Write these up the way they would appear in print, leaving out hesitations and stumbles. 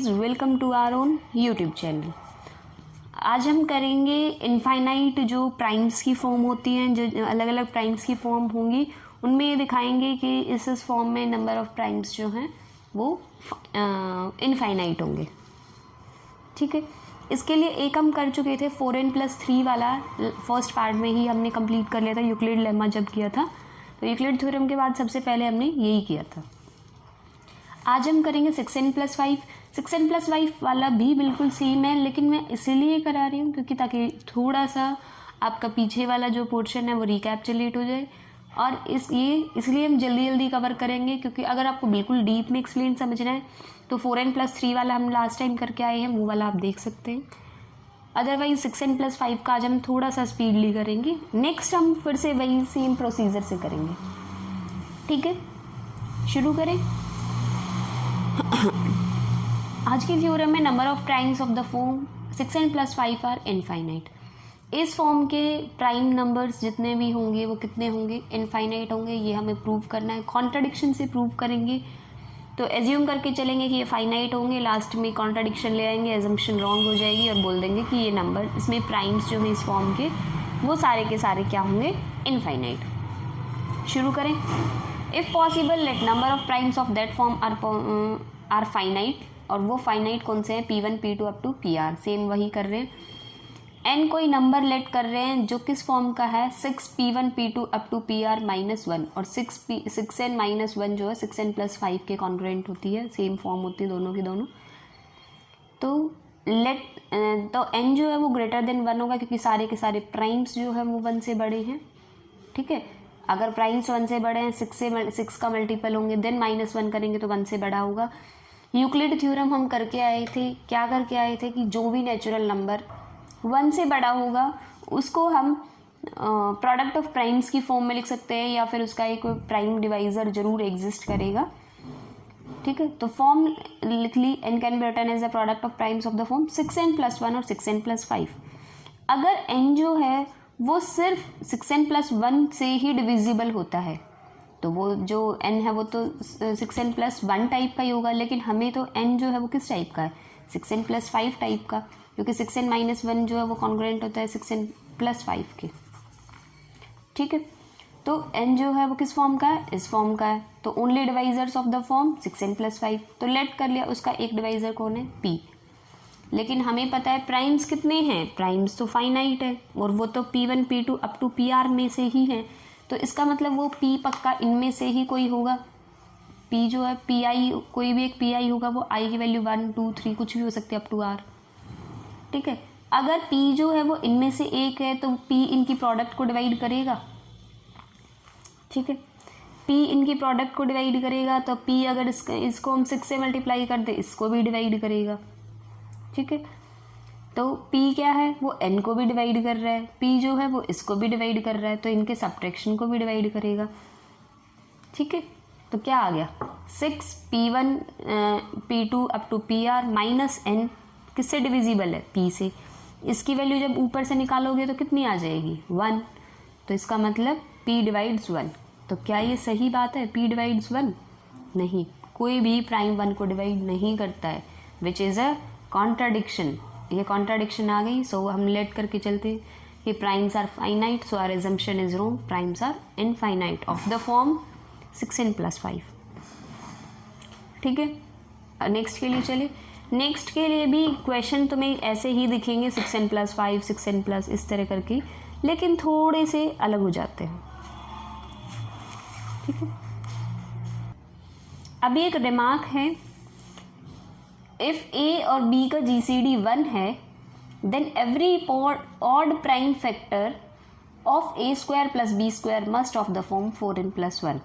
Guys, welcome to our own YouTube channel. आज हम करेंगे इनफाइनाइट जो प्राइम्स की फॉर्म होती हैं, जो अलग अलग प्राइम्स की फॉर्म होंगी, उनमें ये दिखाएंगे कि इस फॉर्म में नंबर ऑफ प्राइम्स जो हैं वो इनफाइनाइट होंगे। ठीक है, इसके लिए एक हम कर चुके थे 4n+3 वाला, फर्स्ट पार्ट में ही हमने कंप्लीट कर लिया था यूक्लिड लेमा जब किया था। तो यूक्लिड थ्योरम के बाद सबसे पहले हमने यही किया था। आज हम करेंगे 6n+5। 6n+5 वाला भी बिल्कुल सेम है, लेकिन मैं इसीलिए करा रही हूँ क्योंकि ताकि थोड़ा सा आपका पीछे वाला जो पोर्शन है वो रिकैप्चुलेट हो जाए। और इसलिए हम जल्दी जल्दी कवर करेंगे, क्योंकि अगर आपको बिल्कुल डीप में एक्सप्लेन समझना है तो 4n+3 वाला हम लास्ट टाइम करके आए हैं, वो वाला आप देख सकते हैं। अदरवाइज 6n+5 का आज हम थोड़ा सा स्पीडली करेंगे। नेक्स्ट हम फिर से वही सेम प्रोसीजर से करेंगे। ठीक है, शुरू करें। आज के थ्योरम में number of primes of the form 6n+5 are infinite. इस फॉर्म के प्राइम नंबर्स जितने भी होंगे वो कितने होंगे, इनफाइनाइट होंगे। ये हमें प्रूव करना है, कॉन्ट्राडिक्शन से प्रूव करेंगे। तो एज्यूम करके चलेंगे कि ये फाइनाइट होंगे, लास्ट में कॉन्ट्राडिक्शन ले आएंगे, एजम्पशन रॉन्ग हो जाएगी और बोल देंगे कि ये नंबर, इसमें प्राइम्स जो है इस फॉर्म के, वो सारे के सारे क्या होंगे, इनफाइनाइट। शुरू करें। If possible let number of primes of that form are finite. और वो फाइनाइट कौन से हैं, P1 P2 up to PR। Same वही कर रहे हैं। n कोई नंबर लेट कर रहे हैं जो किस फॉर्म का है, 6P1 P2 up to PR -1। और 6n-1 जो है 6n+5 के कॉन्ग्रुएंट होती है, सेम फॉर्म होती है दोनों की दोनों। तो तो n जो है वो ग्रेटर देन 1 होगा, क्योंकि सारे के सारे प्राइम्स जो है वो 1 से बड़े हैं। ठीक है, अगर प्राइम्स 1 से बड़े हैं, 6 का मल्टीपल होंगे, देन -1 करेंगे तो 1 से बड़ा होगा। यूक्लिड थ्योरम हम करके आए थे, क्या करके आए थे कि जो भी नेचुरल नंबर 1 से बड़ा होगा उसको हम प्रोडक्ट ऑफ प्राइम्स की फॉर्म में लिख सकते हैं, या फिर उसका एक प्राइम डिवाइजर जरूर एग्जिस्ट करेगा। ठीक है, तो फॉर्म लिख ली, n can be written as the product of primes of the form 6n+1 और 6n+5। अगर n जो है वो सिर्फ 6n+1 से ही डिविजिबल होता है, तो वो जो n है वो तो 6n+1 टाइप का ही होगा, लेकिन हमें तो n जो है वो किस टाइप का है, 6n+5 टाइप का, क्योंकि 6n-1 जो है वो कॉन्ग्रुएंट होता है 6n+5 के। ठीक है, तो n जो है वो किस फॉर्म का है, इस फॉर्म का है। तो only divisors of the form 6n+5, तो लेट कर लिया उसका एक डिवाइजर कौन है, p। लेकिन हमें पता है प्राइम्स कितने हैं, प्राइम्स तो फाइनाइट है, और वो तो P1 P2 up to PR में से ही है। तो इसका मतलब वो p पक्का इनमें से ही कोई होगा। p जो है pi, कोई भी एक pi होगा, वो i की वैल्यू 1 2 3 कुछ भी हो सकती है अप टू r। ठीक है, अगर p जो है वो इनमें से एक है तो p इनकी प्रोडक्ट को डिवाइड करेगा। ठीक है, p इनकी प्रोडक्ट को डिवाइड करेगा, तो p अगर इसको हम 6 से मल्टीप्लाई कर दे, इसको भी डिवाइड करेगा। ठीक है, तो p क्या है, वो n को भी डिवाइड कर रहा है, p जो है वो इसको भी डिवाइड कर रहा है, तो इनके सब्ट्रैक्शन को भी डिवाइड करेगा। ठीक है, तो क्या आ गया, 6P1 P2 up to PR -n किससे डिविजिबल है, p से। इसकी वैल्यू जब ऊपर से निकालोगे तो कितनी आ जाएगी, 1। तो इसका मतलब p डिवाइड्स 1। तो क्या ये सही बात है, p डिवाइड्स 1? नहीं, कोई भी प्राइम 1 को डिवाइड नहीं करता है, विच इज़ अ कॉन्ट्राडिक्शन। ये कॉन्ट्राडिक्शन आ गई, सो हम लेट करके चलते कि primes are finite, so our assumption is wrong, primes are infinite of the form 6n+5। ठीक है, नेक्स्ट के लिए चले। नेक्स्ट के लिए भी क्वेश्चन तुम्हें ऐसे ही दिखेंगे, 6n+5 6n+, इस तरह करके, लेकिन थोड़े से अलग हो जाते हैं। ठीक है, अभी एक रिमार्क है, इफ a और b का GCD 1 है, then every odd prime factor of a² + b² must of the form 4n+1।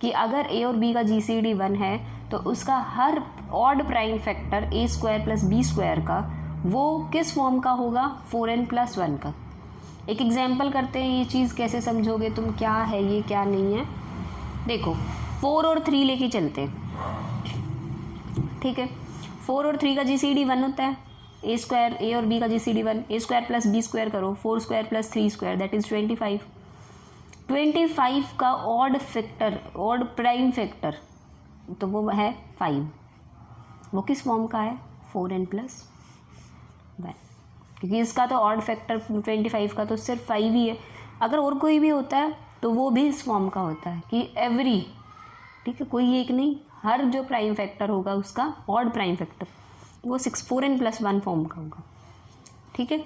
कि अगर a और b का GCD 1 है तो उसका हर odd prime factor a² + b² का वो किस फॉर्म का होगा, 4n+1 का। एक एग्जाम्पल करते हैं, ये चीज़ कैसे समझोगे तुम, क्या है ये क्या नहीं है। देखो 4 और 3 लेके चलते हैं। ठीक है, 4 और 3 का GCD 1 होता है, a और b का GCD 1, a² + b² करो, 4² + 3² दैट इज 25। 25 का odd factor, odd prime factor, तो वो है 5। वो किस फॉर्म का है, 4n + 1, क्योंकि इसका तो ऑड फैक्टर 25 का तो सिर्फ 5 ही है। अगर और कोई भी होता है तो वो भी इस फॉर्म का होता है कि एवरी, ठीक है, कोई एक नहीं, हर जो प्राइम फैक्टर होगा उसका ऑड प्राइम फैक्टर वो 4n + 1 फॉर्म का होगा। ठीक है,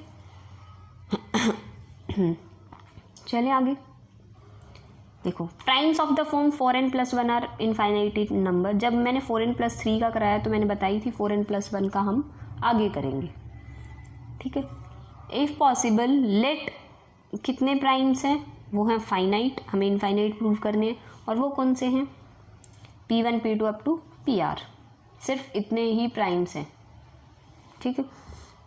चलिए आगे देखो। Primes of the form 4n + 1 are infinite number. जब मैंने 4n + 3 का कराया तो मैंने बताई थी 4n + 1 का हम आगे करेंगे। ठीक है, इफ़ पॉसिबल लेट कितने प्राइम्स हैं, वो हैं फाइनाइट, हमें इनफाइनाइट प्रूव करने हैं, और वो कौन से हैं, P1 P2 up to PR, सिर्फ इतने ही प्राइम्स हैं। ठीक है,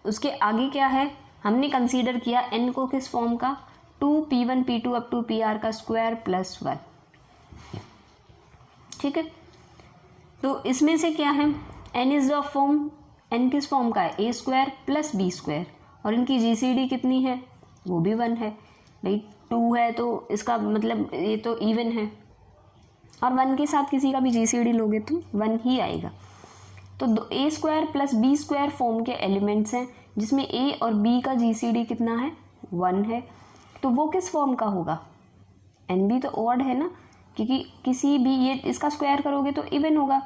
उसके आगे क्या है, हमने कंसीडर किया n को किस फॉर्म का, 2P1 P2 up to PR का स्क्वायर + 1। ठीक है, तो इसमें से क्या है, n is the form, n किस फॉर्म का है, A² + B², और इनकी GCD कितनी है, वो भी 1 है। भाई 2 है तो इसका मतलब ये तो इवन है, और 1 के साथ किसी का भी GCD लोगे तो 1 ही आएगा। तो A² + B² फॉर्म के एलिमेंट्स हैं, जिसमें A और B का GCD कितना है, 1 है। तो वो किस फॉर्म का होगा, n भी तो ऑड है ना, क्योंकि किसी भी ये इसका स्क्वायर करोगे तो इवन होगा।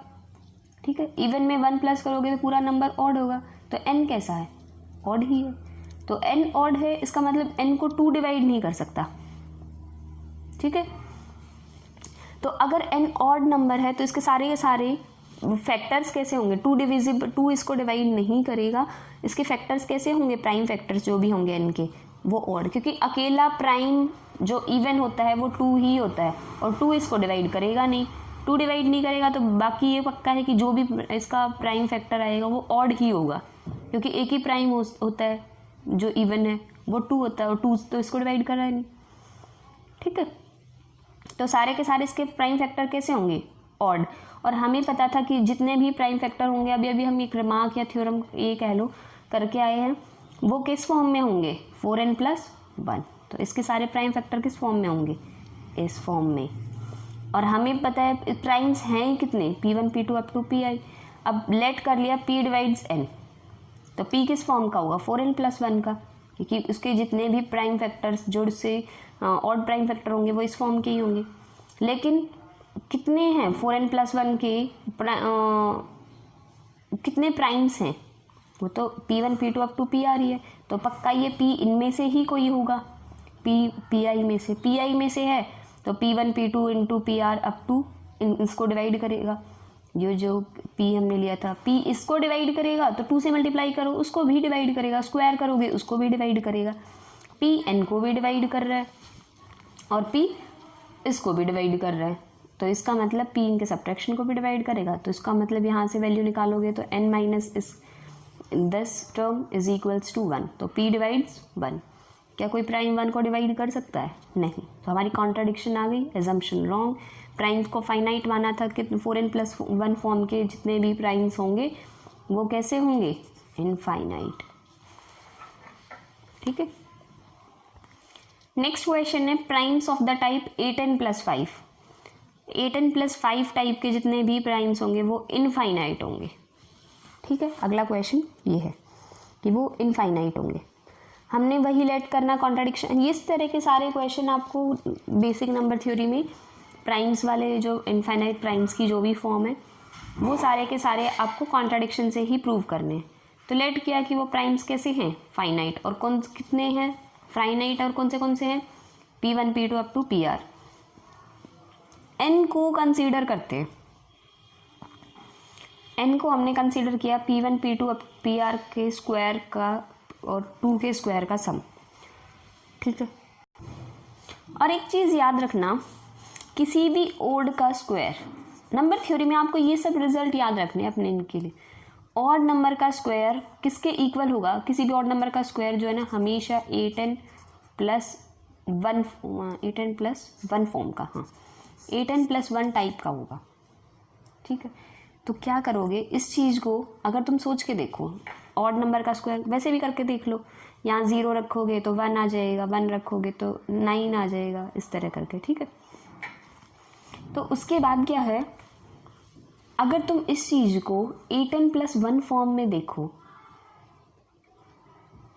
ठीक है, इवन में 1 प्लस करोगे तो पूरा नंबर ऑड होगा, तो n कैसा है, ऑड ही है। तो n ऑड है, इसका मतलब n को 2 डिवाइड नहीं कर सकता। ठीक है, तो अगर n ऑड नंबर है तो इसके सारे के सारे फैक्टर्स कैसे होंगे, 2 डिविजिबल, 2 इसको डिवाइड नहीं करेगा, इसके फैक्टर्स कैसे होंगे, प्राइम फैक्टर्स जो भी होंगे n के वो ऑड, क्योंकि अकेला प्राइम जो इवन होता है वो 2 ही होता है, और 2 इसको डिवाइड करेगा नहीं, 2 डिवाइड नहीं करेगा तो बाकी ये पक्का है कि जो भी इसका प्राइम फैक्टर आएगा वो ऑड ही होगा, क्योंकि एक ही प्राइम होता है जो इवन है, वो 2 होता है, और 2 तो इसको डिवाइड कर रहा है नहीं। ठीक है, तो सारे के सारे इसके प्राइम फैक्टर कैसे होंगे, ऑड। और हमें पता था कि जितने भी प्राइम फैक्टर होंगे, अभी अभी हम एक रिमार्क या थ्योरम ये कह लो करके आए हैं, वो किस फॉर्म में होंगे, 4n + 1। तो इसके सारे प्राइम फैक्टर किस फॉर्म में होंगे, इस फॉर्म में। और हमें पता है प्राइम्स हैं कितने, P1 P2 up to Pi। अब लेट कर लिया P डिवाइड्स n, तो P किस फॉर्म का होगा, 4n + 1 का, क्योंकि उसके जितने भी प्राइम फैक्टर्स जो से ऑड प्राइम फैक्टर होंगे वो इस फॉर्म के ही होंगे। लेकिन कितने हैं 4n + 1 के कितने प्राइम्स हैं, वो तो P1 P2 up to PR ही है, तो पक्का ये P इनमें से ही कोई होगा, PI में से, PI में से है तो P1 P2 × PR up to इसको डिवाइड करेगा, जो P हमने लिया था, P इसको डिवाइड करेगा तो 2 से मल्टीप्लाई करो उसको भी डिवाइड करेगा, स्क्वायर करोगे उसको भी डिवाइड करेगा, P n को भी डिवाइड कर रहा है और P इसको भी डिवाइड कर रहा है, तो इसका मतलब P इनके सब्ट्रैक्शन को भी डिवाइड करेगा। तो इसका मतलब यहाँ से वैल्यू निकालोगे तो n माइनस इस this term is equals to 1, तो P डिवाइड्स 1। क्या कोई प्राइम 1 को डिवाइड कर सकता है, नहीं, तो हमारी कॉन्ट्राडिक्शन आ गई, एजम्पशन रॉन्ग। प्राइम्स को फाइनाइट माना था कि 4n + 1 फॉर्म के जितने भी प्राइम्स होंगे वो कैसे होंगे, इनफाइनाइट। ठीक है, नेक्स्ट क्वेश्चन है primes of the type 8n + 5। 8n + 5 type के जितने भी प्राइम्स होंगे वो इनफाइनाइट होंगे। ठीक है, अगला क्वेश्चन ये है कि वो इनफाइनाइट होंगे। हमने वही लेट करना, कॉन्ट्राडिक्शन, इस तरह के सारे क्वेश्चन आपको बेसिक नंबर थ्योरी में प्राइम्स वाले जो इनफाइनाइट प्राइम्स की जो भी फॉर्म है वो सारे के सारे आपको कॉन्ट्राडिक्शन से ही प्रूव करने हैं। तो लेट किया कि वो प्राइम्स कैसे हैं, फाइनाइट, और कौन कितने हैं फाइनाइट, और कौन से हैं, P1 P2 up to PR। n को कंसीडर करते हैं, n को हमने कंसीडर किया P1 P2 अप PR के स्क्वायर का और 2 के स्क्वायर का सम। ठीक है, और एक चीज़ याद रखना, किसी भी ओड का स्क्वायर, नंबर थ्योरी में आपको ये सब रिजल्ट याद रखने हैं अपने इनके लिए। ऑड नंबर का स्क्वायर किसके इक्वल होगा, किसी भी ऑड नंबर का स्क्वायर जो है ना हमेशा 8n + 1 फॉर्म का, हाँ 8n + 1 टाइप का होगा। ठीक है, तो क्या करोगे इस चीज़ को, अगर तुम सोच के देखो, ऑड नंबर का स्क्वायर वैसे भी करके देख लो, यहाँ 0 रखोगे तो 1 आ जाएगा, 1 रखोगे तो 9 आ जाएगा, इस तरह करके। ठीक है, तो उसके बाद क्या है, अगर तुम इस चीज़ को 8n+1 फॉर्म में देखो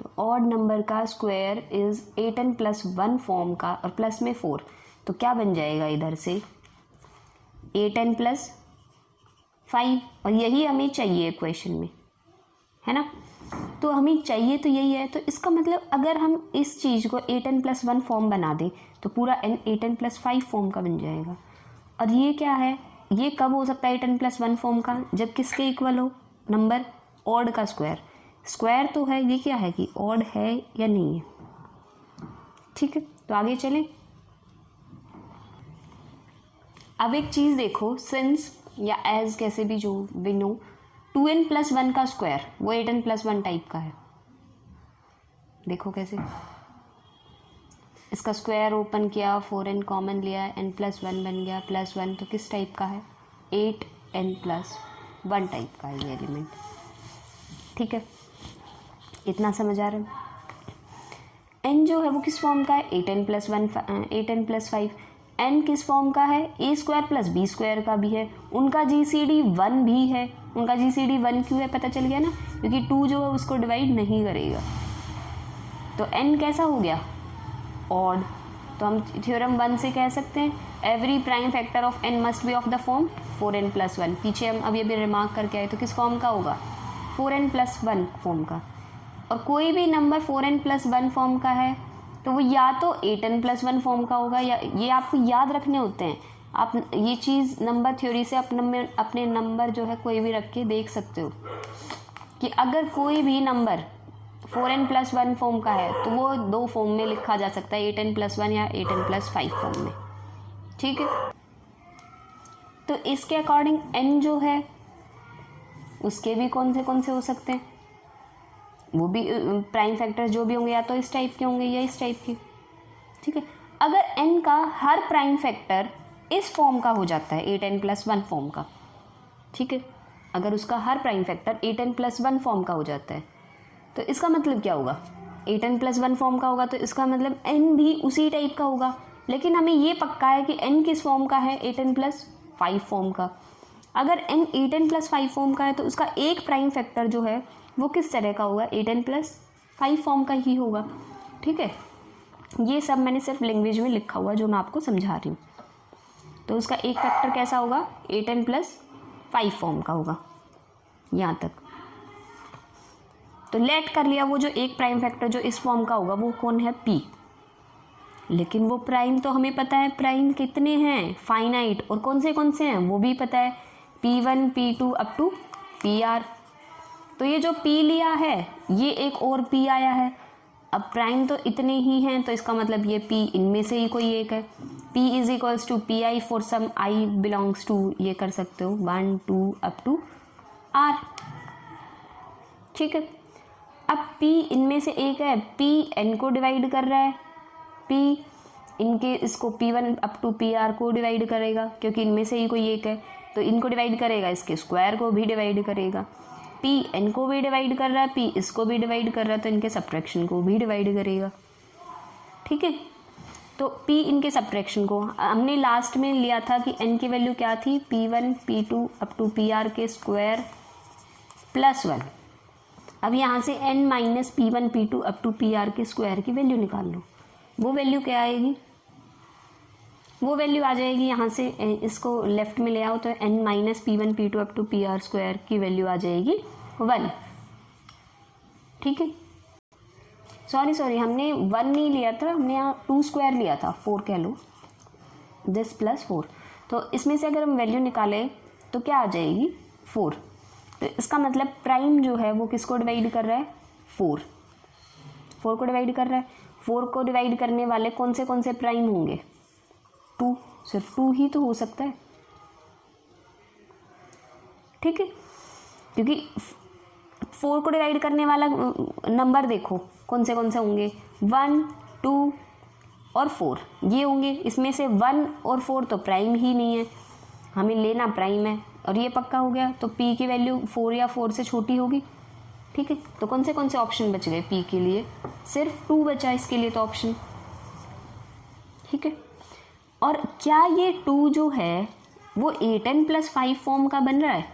तो ऑड नंबर का स्क्वायर इज 8n+1 फॉर्म का और प्लस में 4, तो क्या बन जाएगा इधर से 8n+5, और यही हमें चाहिए क्वेश्चन में, है ना। तो हमें चाहिए तो यही है, तो इसका मतलब अगर हम इस चीज़ को 8n+1 फॉर्म बना दें तो पूरा n 8n+5 फॉर्म का बन जाएगा। और ये क्या है, ये कब हो सकता है 8n+1 फॉर्म का, जब किसके इक्वल हो, नंबर ऑड का स्क्वायर। स्क्वायर तो है, ये क्या है कि ऑड है या नहीं है। ठीक है, तो आगे चलें। अब एक चीज़ देखो, सिंस या एज कैसे भी जो भी नो, 2n+1 का स्क्वायर वो 8n+1 टाइप का है। देखो कैसे, इसका स्क्वायर ओपन किया, 4n कॉमन लिया, n+1 बन गया, +1, तो किस टाइप का है, 8n+1 टाइप का है ये एलिमेंट। ठीक है, इतना समझ आ रहा है। n जो है वो किस फॉर्म का है, 8n+1 8n+5। n किस फॉर्म का है, a² + b² का भी है, उनका GCD 1 भी है। उनका GCD 1 क्यों है, पता चल गया ना, क्योंकि 2 जो है उसको डिवाइड नहीं करेगा। तो n कैसा हो गया, ऑड। तो हम थ्योरम 1 से कह सकते हैं every prime factor of n must be of the form 4n+1। पीछे हम अब ये भी रिमार्क करके आए, तो किस फॉर्म का होगा, 4n+1 फॉर्म का। और कोई भी नंबर 4n+1 फॉर्म का है तो वो या तो 8n+1 फॉर्म का होगा, या ये आपको याद रखने होते हैं। आप ये चीज़ नंबर थ्योरी से अपने नंबर जो है कोई भी रख के देख सकते हो कि अगर कोई भी नंबर 4n+1 फॉर्म का है तो वो 2 फॉर्म में लिखा जा सकता है, 8n+1 या 8n+5 फॉर्म में। ठीक है, तो इसके अकॉर्डिंग n जो है उसके भी कौन से हो सकते हैं, वो भी प्राइम फैक्टर्स जो भी होंगे या तो इस टाइप के होंगे या इस टाइप के। ठीक है, अगर n का हर प्राइम फैक्टर इस फॉर्म का हो जाता है, 8n+1 फॉर्म का, ठीक है, अगर उसका हर प्राइम फैक्टर 8n+1 फॉर्म का हो जाता है तो इसका मतलब क्या होगा, 8n+1 फॉर्म का होगा, तो इसका मतलब n भी उसी टाइप का होगा। लेकिन हमें ये पक्का है कि n किस फॉर्म का है, 8n+5 फॉर्म का। अगर n 8n+5 फॉर्म का है तो उसका एक प्राइम फैक्टर जो है वो किस तरह का होगा, 8n+5 फॉर्म का ही होगा। ठीक है, ये सब मैंने सिर्फ लैंग्वेज में लिखा हुआ जो मैं आपको समझा रही हूँ। तो उसका एक फैक्टर कैसा होगा, 8n+5 फॉर्म का होगा, यहाँ तक तो लेट कर लिया। वो जो एक प्राइम फैक्टर जो इस फॉर्म का होगा वो कौन है, p। लेकिन वो प्राइम तो हमें पता है प्राइम कितने हैं, फाइनाइट, और कौन से हैं वो भी पता है, p1 p2 up to pr। तो ये जो p लिया है ये एक और p आया है। अब प्राइम तो इतने ही हैं तो इसका मतलब ये p इनमें से ही कोई एक है। p = pi for some i belongs to, ये कर सकते हो 1 2 अप टू r। ठीक है, अब p इनमें से एक है, p n को डिवाइड कर रहा है, p इनके इसको p1 अप टू pr को डिवाइड करेगा क्योंकि इनमें से ही कोई एक है, तो इनको डिवाइड करेगा, इसके स्क्वायर को भी डिवाइड करेगा। p n को भी डिवाइड कर रहा है, p इसको भी डिवाइड कर रहा है, तो इनके सब्ट्रैक्शन को भी डिवाइड करेगा। ठीक है, तो p इनके सब्ट्रैक्शन को हमने लास्ट में लिया था कि n की वैल्यू क्या थी, p1 p2 up to pr के स्क्वायर +1। अब यहाँ से n minus p1 p2 up to pr के स्क्वायर की वैल्यू निकाल लो। वो वैल्यू क्या आएगी, वो वैल्यू आ जाएगी, यहाँ से इसको लेफ्ट में ले आओ तो n minus p1 p2 up to pr square की वैल्यू आ जाएगी 1। ठीक है, सॉरी हमने 1 नहीं लिया था, हमने यहाँ 2 स्क्वायर लिया था, 4 कह लो, दिस +4। तो इसमें से अगर हम वैल्यू निकालें तो क्या आ जाएगी, 4। तो इसका मतलब प्राइम जो है वो किसको डिवाइड कर रहा है, 4 को डिवाइड कर रहा है। 4 को डिवाइड करने वाले कौन से प्राइम होंगे, 2, सिर्फ 2 ही तो हो सकता है। ठीक है, क्योंकि 4 को डिवाइड करने वाला नंबर देखो कौन से होंगे, 1 2 और 4 ये होंगे। इसमें से 1 और 4 तो प्राइम ही नहीं है, हमें लेना प्राइम है, और ये पक्का हो गया। तो p की वैल्यू 4 या 4 से छोटी होगी। ठीक है, तो कौन से ऑप्शन बच गए p के लिए, सिर्फ 2 बचा इसके लिए तो ऑप्शन। ठीक है, और क्या ये 2 जो है वो 8n+5 फॉर्म का बन रहा है।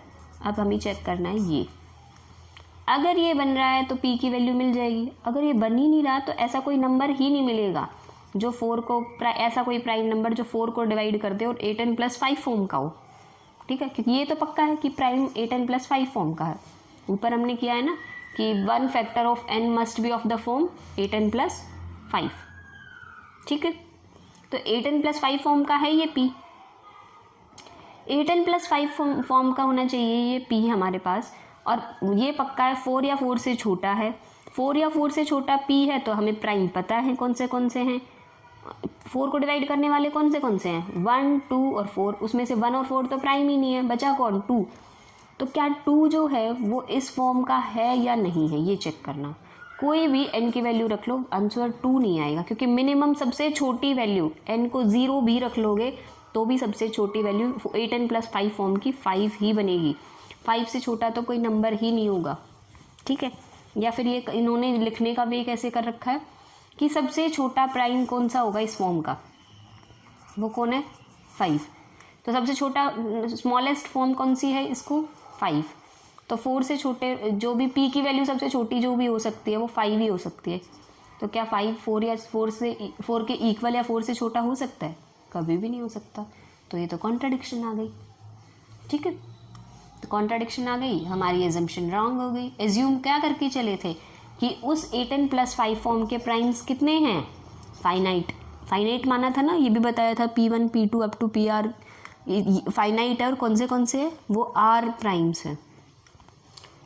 अब हमें चेक करना है ये, अगर ये बन रहा है तो p की वैल्यू मिल जाएगी, अगर ये बन ही नहीं रहा तो ऐसा कोई नंबर ही नहीं मिलेगा जो 4 को ऐसा कोई प्राइम नंबर जो 4 को डिवाइड कर दे और 8n+5 फॉर्म का हो। ठीक है, क्योंकि ये तो पक्का है कि प्राइम 8n+5 फॉर्म का है। ऊपर हमने किया है ना कि 1 factor of n must be of the form 8n+5। ठीक है, तो 8n+5 फॉर्म का है ये p, 8n+5 फॉर्म का होना चाहिए ये p हमारे पास, और ये पक्का है 4 या 4 से छोटा है। 4 या 4 से छोटा p है तो हमें प्राइम पता है कौन से हैं, 4 को डिवाइड करने वाले कौन से हैं, 1, 2 और 4, उसमें से 1 और 4 तो प्राइम ही नहीं है, बचा कौन, 2। तो क्या 2 जो है वो इस फॉर्म का है या नहीं है, ये चेक करना। कोई भी n की वैल्यू रख लो, आंसर 2 नहीं आएगा, क्योंकि मिनिमम सबसे छोटी वैल्यू n को 0 भी रख लोगे तो भी सबसे छोटी वैल्यू 8n+5 फॉर्म की 5 ही बनेगी। 5 से छोटा तो कोई नंबर ही नहीं होगा। ठीक है, या फिर ये इन्होंने लिखने का वे कैसे कर रखा है कि सबसे छोटा प्राइम कौन सा होगा इस फॉर्म का, वो कौन है, 5। तो सबसे छोटा स्मॉलेस्ट फॉर्म कौन सी है इसको, 5। तो 4 से छोटे जो भी p की वैल्यू सबसे छोटी जो भी हो सकती है वो 5 ही हो सकती है। तो क्या 5 4 या 4 के इक्वल या 4 से छोटा हो सकता है, कभी भी नहीं हो सकता। तो ये तो कॉन्ट्राडिक्शन आ गई। ठीक है, तो कॉन्ट्राडिक्शन आ गई, हमारी एजम्पशन रॉन्ग हो गई। एज्यूम क्या करके चले थे कि उस 8n+5 फॉर्म के प्राइम्स कितने हैं, फाइनाइट माना था ना, ये भी बताया था p1 p2 up to pr finite है, और कौन से है वो r प्राइम्स है।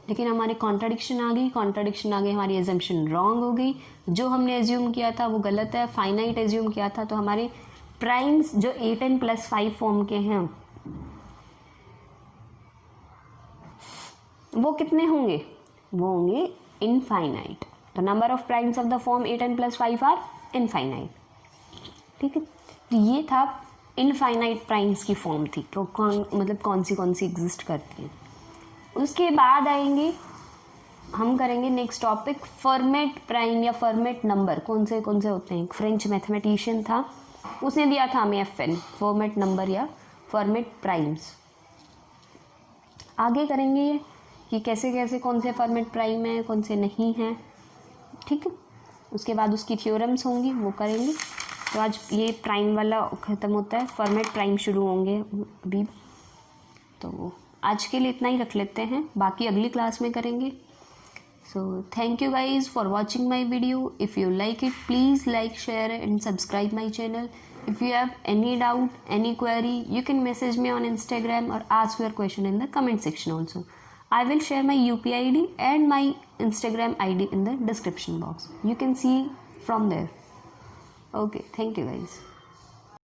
लेकिन हमारे कॉन्ट्राडिक्शन आ गई, हमारी एजम्पशन रॉन्ग हो गई। जो हमने एज्यूम किया था वो गलत है, फाइनाइट एज्यूम किया था। तो हमारे प्राइम्स जो 8n+5 फॉर्म के हैं वो कितने होंगे, वो होंगे इनफाइनाइट। तो number of primes of the form 8n+5 are infinite. ठीक है, तो ये था इनफाइनाइट प्राइम्स की फॉर्म थी, तो मतलब कौन सी एग्जिस्ट करती है। उसके बाद आएंगे हम करेंगे नेक्स्ट टॉपिक फॉर्मेट प्राइम या फॉर्मेट नंबर कौन से होते हैं। फ्रेंच मैथमेटिशियन था, उसने दिया था हमें FN, फॉर्मेट नंबर या फॉर्मेट प्राइम्स। आगे करेंगे ये कि कैसे कौन से फॉर्मेट प्राइम है कौन से नहीं हैं। ठीक है, उसके बाद उसकी थ्योरम्स होंगी वो करेंगे। तो आज ये प्राइम वाला ख़त्म होता है, फॉर्मेट प्राइम शुरू होंगे अभी। तो आज के लिए इतना ही रख लेते हैं, बाकी अगली क्लास में करेंगे। So thank you guys for watching my video. If you like it, please like, share and subscribe my channel. If you have any doubt, any query, you can message me on Instagram or ask your question in the comment section also. I will share my UPI ID and my Instagram ID in the description box. You can see from there. Okay, thank you guys.